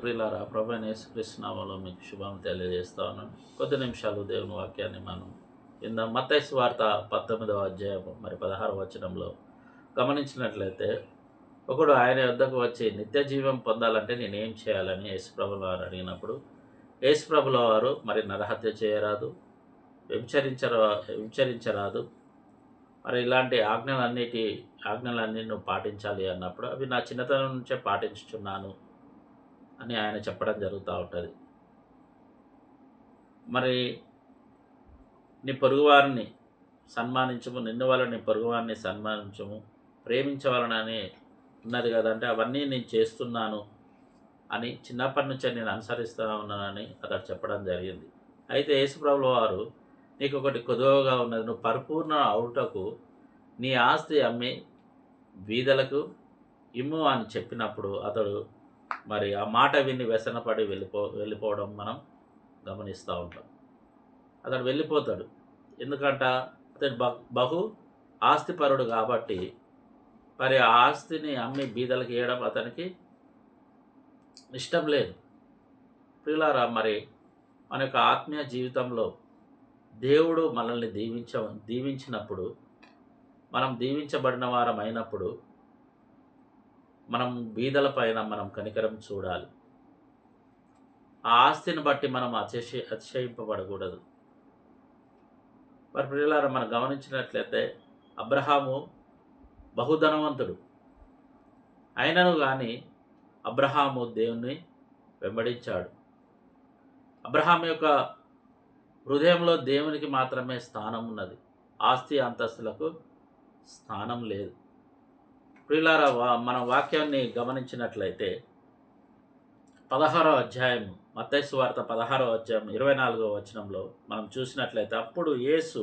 ప్రియులారా, ప్రభువైన యేసుక్రీస్తు నామములో మీకు శుభం తెలియజేస్తా ఉన్నాను. కొద్ది నిమిషాలు దేవుని వాక్యాన్ని మనం మత్తయి సువార్త 19వ అధ్యాయం 16వ వచనంలో గమనించినట్లయితే, ఒకడు ఆయన వద్దకు వచ్చి నిత్య జీవం పొందాలంటే నేనేం చేయాలని యేసుప్రభుల వారు అడిగినప్పుడు, యేసుప్రభుల వారు మరి నరహత్య చేయరాదు, వ్యభిచరించరాదు, మరి ఇలాంటి ఆజ్ఞలన్నీ నువ్వు పాటించాలి అన్నప్పుడు, అవి నా చిన్నతనం నుంచే పాటించుచున్నాను అని ఆయన చెప్పడం జరుగుతూ ఉంటుంది. మరి నీ పొరుగువారిని సన్మానించము, నిన్ను వల్ల నీ పొరుగువారిని సన్మానించము, ప్రేమించవాలని ఉన్నది కదంటే అవన్నీ నేను చేస్తున్నాను అని చిన్నప్పటి నుంచే నేను అనుసరిస్తూ ఉన్నానని అతడు చెప్పడం జరిగింది. అయితే యేసుప్రభుల వారు నీకు ఒకటి కొదువగా ఉన్నది, నువ్వు పరిపూర్ణ అవుటకు నీ ఆస్తి అమ్మి బీదలకు ఇమ్ము అని చెప్పినప్పుడు అతడు మరి ఆ మాట విని వ్యసనపడి వెళ్ళిపోవడం మనం గమనిస్తూ ఉంటాం. అతడు వెళ్ళిపోతాడు. ఎందుకంట అతడు బహు ఆస్తిపరుడు కాబట్టి మరి ఆ ఆస్తిని అమ్మి బీదలకు ఇవ్వడం అతనికి ఇష్టం లేదు. ప్రియులారా, మరి మన యొక్క ఆత్మీయ జీవితంలో దేవుడు మనల్ని దీవించినప్పుడు, మనం దీవించబడిన వారం అయినప్పుడు మనం బీదల పైన మనం కనికరం చూడాలి. ఆ ఆస్తిని బట్టి మనం అతిశయింపబడకూడదు. మరి ప్రియులారా, మనం గమనించినట్లయితే అబ్రహాము బహుధనవంతుడు అయినను కానీ అబ్రహాము దేవుణ్ణి వెంబడించాడు. అబ్రహాము యొక్క హృదయంలో దేవునికి మాత్రమే స్థానం ఉన్నది, ఆస్తి అంతస్తులకు స్థానం లేదు. ప్రియులారా, మన వాక్యాన్ని గమనించినట్లయితే 16వ అధ్యాయం మత్తయి సువార్త 16వ అధ్యాయం 24వ వచనంలో మనం చూసినట్లయితే, అప్పుడు యేసు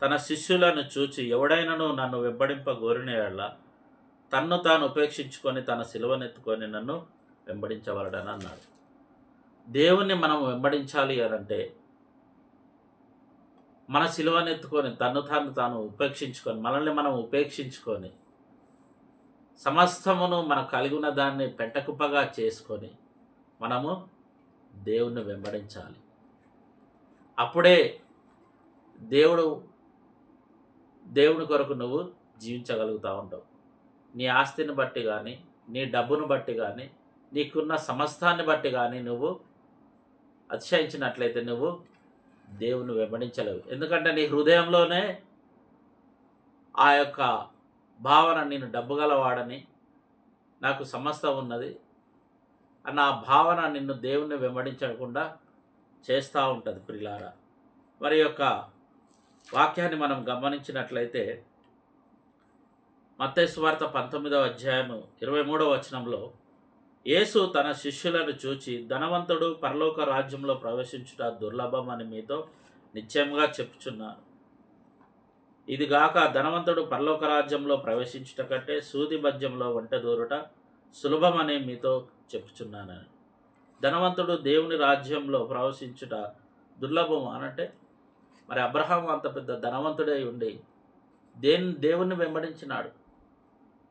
తన శిష్యులను చూచి, ఎవడైనను నన్ను వెంబడింపగోరిన యెడల తన్ను తాను ఉపేక్షించుకొని తన సిలువనెత్తుకొని నన్ను వెంబడించవలడని అన్నాడు. దేవుణ్ణి మనం వెంబడించాలి అనంటే మన సిలువనెత్తుకొని తాను ఉపేక్షించుకొని, మనల్ని మనం ఉపేక్షించుకొని, సమస్తమును మనకు కలిగి ఉన్న దాన్ని పెంటకుప్పగా చేసుకొని మనము దేవుణ్ణి వెంబడించాలి. అప్పుడే దేవుని కొరకు నువ్వు జీవించగలుగుతూ ఉంటావు. నీ ఆస్తిని బట్టి కానీ, నీ డబ్బును బట్టి కానీ, నీకున్న సమస్తాన్ని బట్టి కానీ నువ్వు అతిశయించినట్లయితే నువ్వు దేవుని వెంబడించలేవు. ఎందుకంటే నీ హృదయంలోనే ఆ యొక్క భావన, నేను డబ్బు గలవాడని, నాకు సమస్తం ఉన్నది అన్న ఆ భావన నిన్ను దేవుణ్ణి వెంబడించకుండా చేస్తూ ఉంటుంది. ప్రియులారా, మరి యొక్క వాక్యాన్ని మనం గమనించినట్లయితే మత్తయి సువార్త 19వ అధ్యాయం 23వ వచనంలో, యేసు తన శిష్యులను చూచి, ధనవంతుడు పరలోక రాజ్యంలో ప్రవేశించుట దుర్లభం అని మీతో నిశ్చయంగా చెప్పుచున్నాను. ఇదిగాక ధనవంతుడు పరలోక రాజ్యంలో ప్రవేశించుట కంటే సూది మధ్యంలో వంట దూరుట సులభమని మీతో చెప్పుచున్నానని. ధనవంతుడు దేవుని రాజ్యంలో ప్రవేశించుట దుర్లభం అనంటే, మరి అబ్రహాము అంత పెద్ద ధనవంతుడై ఉండి దేవుణ్ణి వెంబడించినాడు.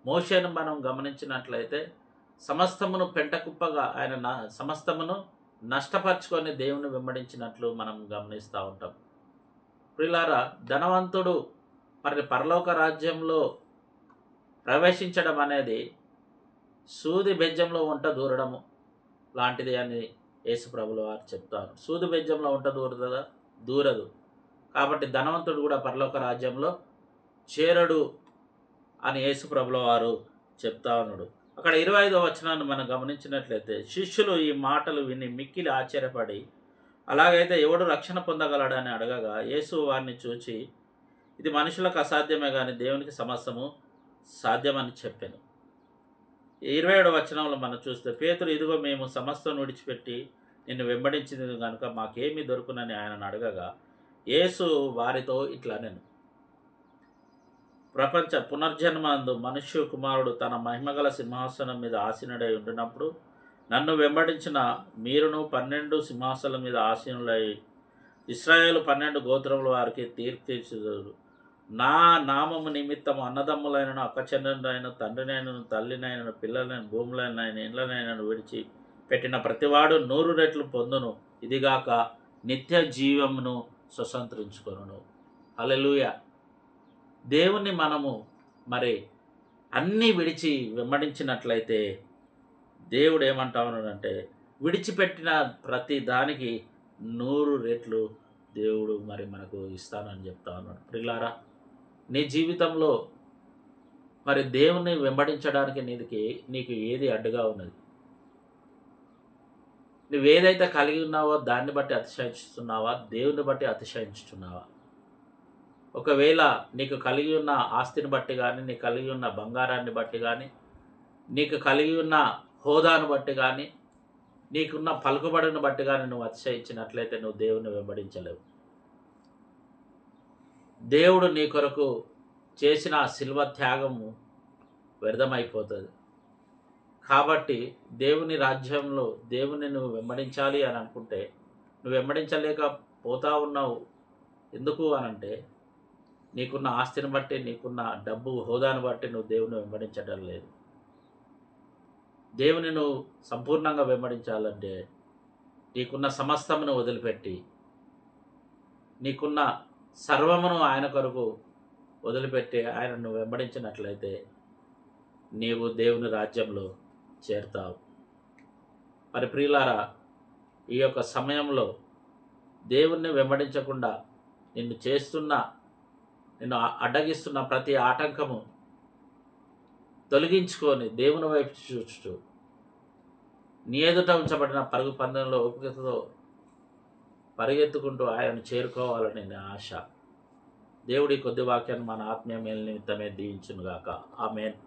మోషేను మనం గమనించినట్లయితే సమస్తమును పెంటకుప్పగా ఆయన సమస్తమును నష్టపరుచుకొని దేవుని వెంబడించినట్లు మనం గమనిస్తూ ఉంటాం. ప్రియులారా, ధనవంతుడు మరి పరలోక రాజ్యంలో ప్రవేశించడం అనేది సూది బెజ్జంలో వంట దూరడము లాంటిది అని యేసుప్రభుల వారు చెప్తారు. సూది బెజ్జంలో వంట దూరదు. కాబట్టి ధనవంతుడు కూడా పరలోక రాజ్యంలో చేరడు అని యేసుప్రభుల వారు చెప్తా ఉన్నాడు. అక్కడ 25వ వచనాన్ని మనం గమనించినట్లయితే, శిష్యులు ఈ మాటలు విని మిక్కిలి ఆశ్చర్యపడి, అలాగైతే ఎవడు రక్షణ పొందగలడని అడగగా, యేసు వారిని చూచి, ఇది మనుషులకు అసాధ్యమే కానీ దేవునికి సమస్తము సాధ్యమని చెప్పాను. 27వ వచనంలో మనం చూస్తే, పేతురు, ఇదిగో మేము సమస్తం విడిచిపెట్టి నిన్ను వెంబడించింది కనుక మాకేమీ దొరుకునని ఆయనను అడగగా, యేసు వారితో ఇట్లా నేను, ప్రపంచ పునర్జన్మందు మనుష్య కుమారుడు తన మహిమగల సింహాసనం మీద ఆసీనుడై ఉండినప్పుడు నన్ను వెంబడించిన మీరును 12 సింహాసనం మీద ఆసీనులై ఇశ్రాయేలు 12 గోత్రముల వారికి తీర్పు తీర్చుదురు. నా నామము నిమిత్తము అన్నదమ్ములైనను, అక్కచెల్లెలైన, తండ్రినైనను, తల్లినైనను, పిల్లలైన, భూములైన, ఇండ్లనైనను విడిచి పెట్టిన ప్రతివాడు 100 రెట్లు పొందును, ఇదిగాక నిత్య జీవమును స్వతంత్రించుకొనును. హల్లెలూయా. దేవుణ్ణి మనము మరి అన్నీ విడిచి వెంబడించినట్లయితే దేవుడు ఏమంటా ఉన్నాడంటే, విడిచిపెట్టిన ప్రతి దానికి 100 రెట్లు దేవుడు మరి మనకు ఇస్తానని చెప్తా ఉన్నాడు. ప్రియులారా, నీ జీవితంలో మరి దేవుని వెంబడించడానికి నీకు ఏది అడ్డుగా ఉన్నది? నువ్వేదైతే కలిగి ఉన్నావో దాన్ని బట్టి అతిశయించుతున్నావా? దేవుని బట్టి అతిశయించుతున్నావా? ఒకవేళ నీకు కలిగి ఉన్న ఆస్తిని బట్టి కానీ, నీకు కలిగి ఉన్న బంగారాన్ని బట్టి కానీ, నీకు కలిగి ఉన్న హోదాను బట్టి కానీ, నీకున్న పలుకుబడిని బట్టి కానీ నువ్వు అతిశయించినట్లయితే నువ్వు దేవుని వెంబడించలేవు. దేవుడు నీ కొరకు చేసిన శిల్వ త్యాగము వ్యర్థమైపోతుంది. కాబట్టి దేవుని రాజ్యంలో దేవుని నువ్వు వెంబడించాలి అని అనుకుంటే నువ్వు వెంబడించలేకపోతా ఉన్నావు. ఎందుకు అనంటే, నీకున్న ఆస్తిని బట్టి, నీకున్న డబ్బు హోదాను బట్టి నువ్వు దేవుని వెంబడించడం లేదు. దేవుని నువ్వు సంపూర్ణంగా వెంబడించాలంటే నీకున్న సమస్తమును వదిలిపెట్టి, నీకున్న సర్వమును ఆయన కొరకు వదిలిపెట్టి ఆయనను వెంబడించినట్లయితే నీవు దేవుని రాజ్యంలో చేరుతావు. మరి ప్రియులారా, ఈ యొక్క సమయంలో దేవుణ్ణి వెంబడించకుండా నిన్ను అడ్డగిస్తున్న ప్రతి ఆటంకము తొలగించుకొని దేవుని వైపు చూస్తూ నీ ఎదుట ఉంచబడిన పరుగు పందెంలో ఓపికతో పరిగెత్తుకుంటూ ఆయనను చేరుకోవాలని నా ఆశ. దేవుడి కొద్ది వాక్యాన్ని మన ఆత్మీయ మేలు నిమిత్తమే దీవించునుగాక. ఆమేన్.